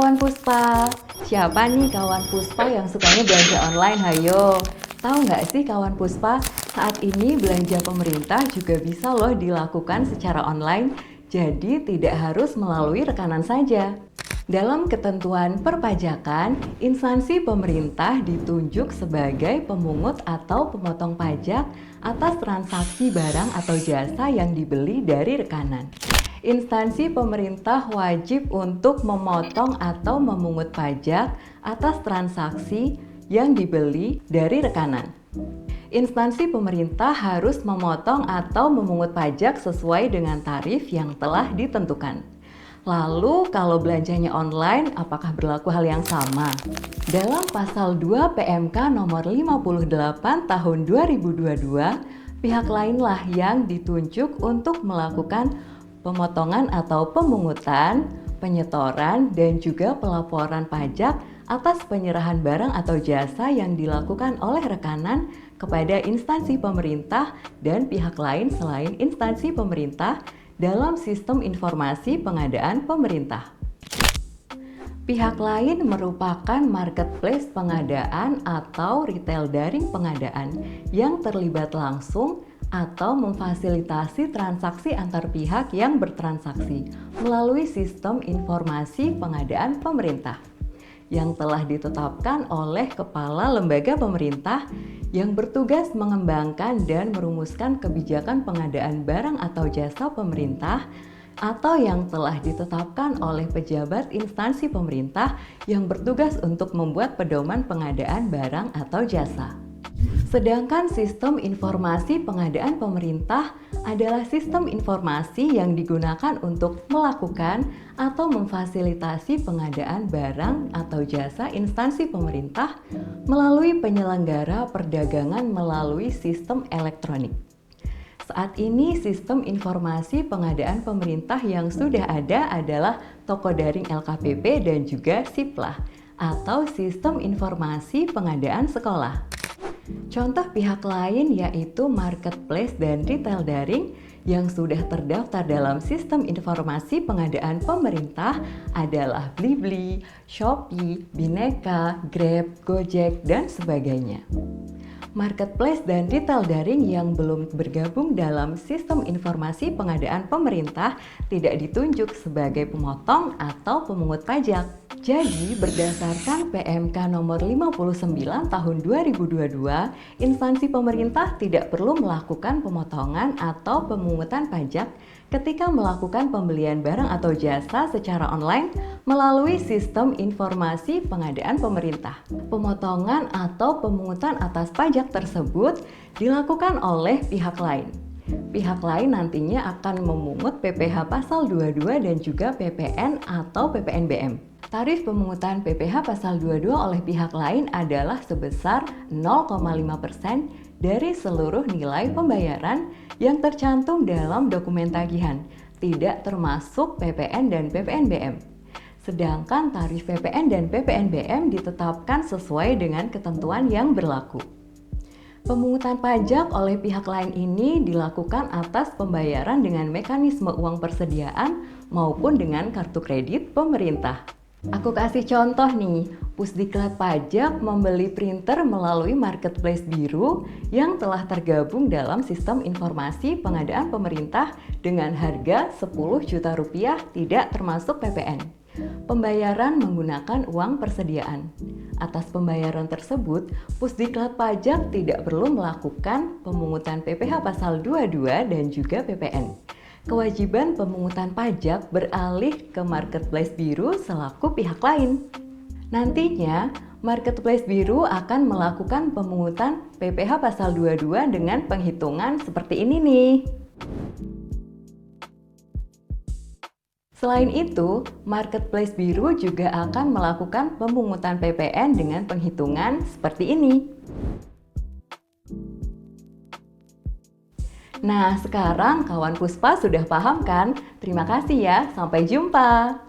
kawan Puspa. Siapa nih kawan Puspa yang sukanya belanja online? Hayo. Tahu nggak sih kawan Puspa, saat ini belanja pemerintah juga bisa loh dilakukan secara online. Jadi tidak harus melalui rekanan saja. Dalam ketentuan perpajakan, instansi pemerintah ditunjuk sebagai pemungut atau pemotong pajak atas transaksi barang atau jasa yang dibeli dari rekanan. Instansi pemerintah wajib untuk memotong atau memungut pajak atas transaksi yang dibeli dari rekanan. Instansi pemerintah harus memotong atau memungut pajak sesuai dengan tarif yang telah ditentukan. Lalu kalau belanjanya online, apakah berlaku hal yang sama? Dalam pasal 2 PMK nomor 58 tahun 2022, pihak lainlah yang ditunjuk untuk melakukan pemotongan atau pemungutan, penyetoran, dan juga pelaporan pajak atas penyerahan barang atau jasa yang dilakukan oleh rekanan kepada instansi pemerintah dan pihak lain selain instansi pemerintah dalam sistem informasi pengadaan pemerintah. Pihak lain merupakan marketplace pengadaan atau retail daring pengadaan yang terlibat langsung atau memfasilitasi transaksi antar pihak yang bertransaksi melalui sistem informasi pengadaan pemerintah yang telah ditetapkan oleh kepala lembaga pemerintah yang bertugas mengembangkan dan merumuskan kebijakan pengadaan barang atau jasa pemerintah atau yang telah ditetapkan oleh pejabat instansi pemerintah yang bertugas untuk membuat pedoman pengadaan barang atau jasa. Sedangkan sistem informasi pengadaan pemerintah adalah sistem informasi yang digunakan untuk melakukan atau memfasilitasi pengadaan barang atau jasa instansi pemerintah melalui penyelenggara perdagangan melalui sistem elektronik. Saat ini sistem informasi pengadaan pemerintah yang sudah ada adalah toko daring LKPP dan juga SIPLAH atau Sistem Informasi Pengadaan Sekolah. Contoh pihak lain yaitu marketplace dan retail daring yang sudah terdaftar dalam sistem informasi pengadaan pemerintah adalah Blibli, Shopee, Bineka, Grab, Gojek, dan sebagainya. Marketplace dan retail daring yang belum bergabung dalam sistem informasi pengadaan pemerintah tidak ditunjuk sebagai pemotong atau pemungut pajak. Jadi, berdasarkan PMK nomor 59 tahun 2022, instansi pemerintah tidak perlu melakukan pemotongan atau pemungutan pajak ketika melakukan pembelian barang atau jasa secara online melalui sistem informasi pengadaan pemerintah. Pemotongan atau pemungutan atas pajak tersebut dilakukan oleh pihak lain. Pihak lain nantinya akan memungut PPh pasal 22 dan juga PPN atau PPNBM. Tarif pemungutan PPh pasal 22 oleh pihak lain adalah sebesar 0,5% dari seluruh nilai pembayaran yang tercantum dalam dokumen tagihan, tidak termasuk PPN dan PPNBM. Sedangkan tarif PPN dan PPNBM ditetapkan sesuai dengan ketentuan yang berlaku. Pemungutan pajak oleh pihak lain ini dilakukan atas pembayaran dengan mekanisme uang persediaan maupun dengan kartu kredit pemerintah. Aku kasih contoh nih, Pusdiklat Pajak membeli printer melalui marketplace biru yang telah tergabung dalam sistem informasi pengadaan pemerintah dengan harga 10 juta rupiah tidak termasuk PPN. Pembayaran menggunakan uang persediaan. Atas pembayaran tersebut, Pusdiklat Pajak tidak perlu melakukan pemungutan PPh pasal 22 dan juga PPN. Kewajiban pemungutan pajak beralih ke marketplace biru selaku pihak lain. Nantinya, marketplace biru akan melakukan pemungutan PPh pasal 22 dengan penghitungan seperti ini nih. Selain itu, marketplace biru juga akan melakukan pemungutan PPN dengan penghitungan seperti ini. Nah, sekarang kawan Puspa sudah paham kan? Terima kasih ya, sampai jumpa.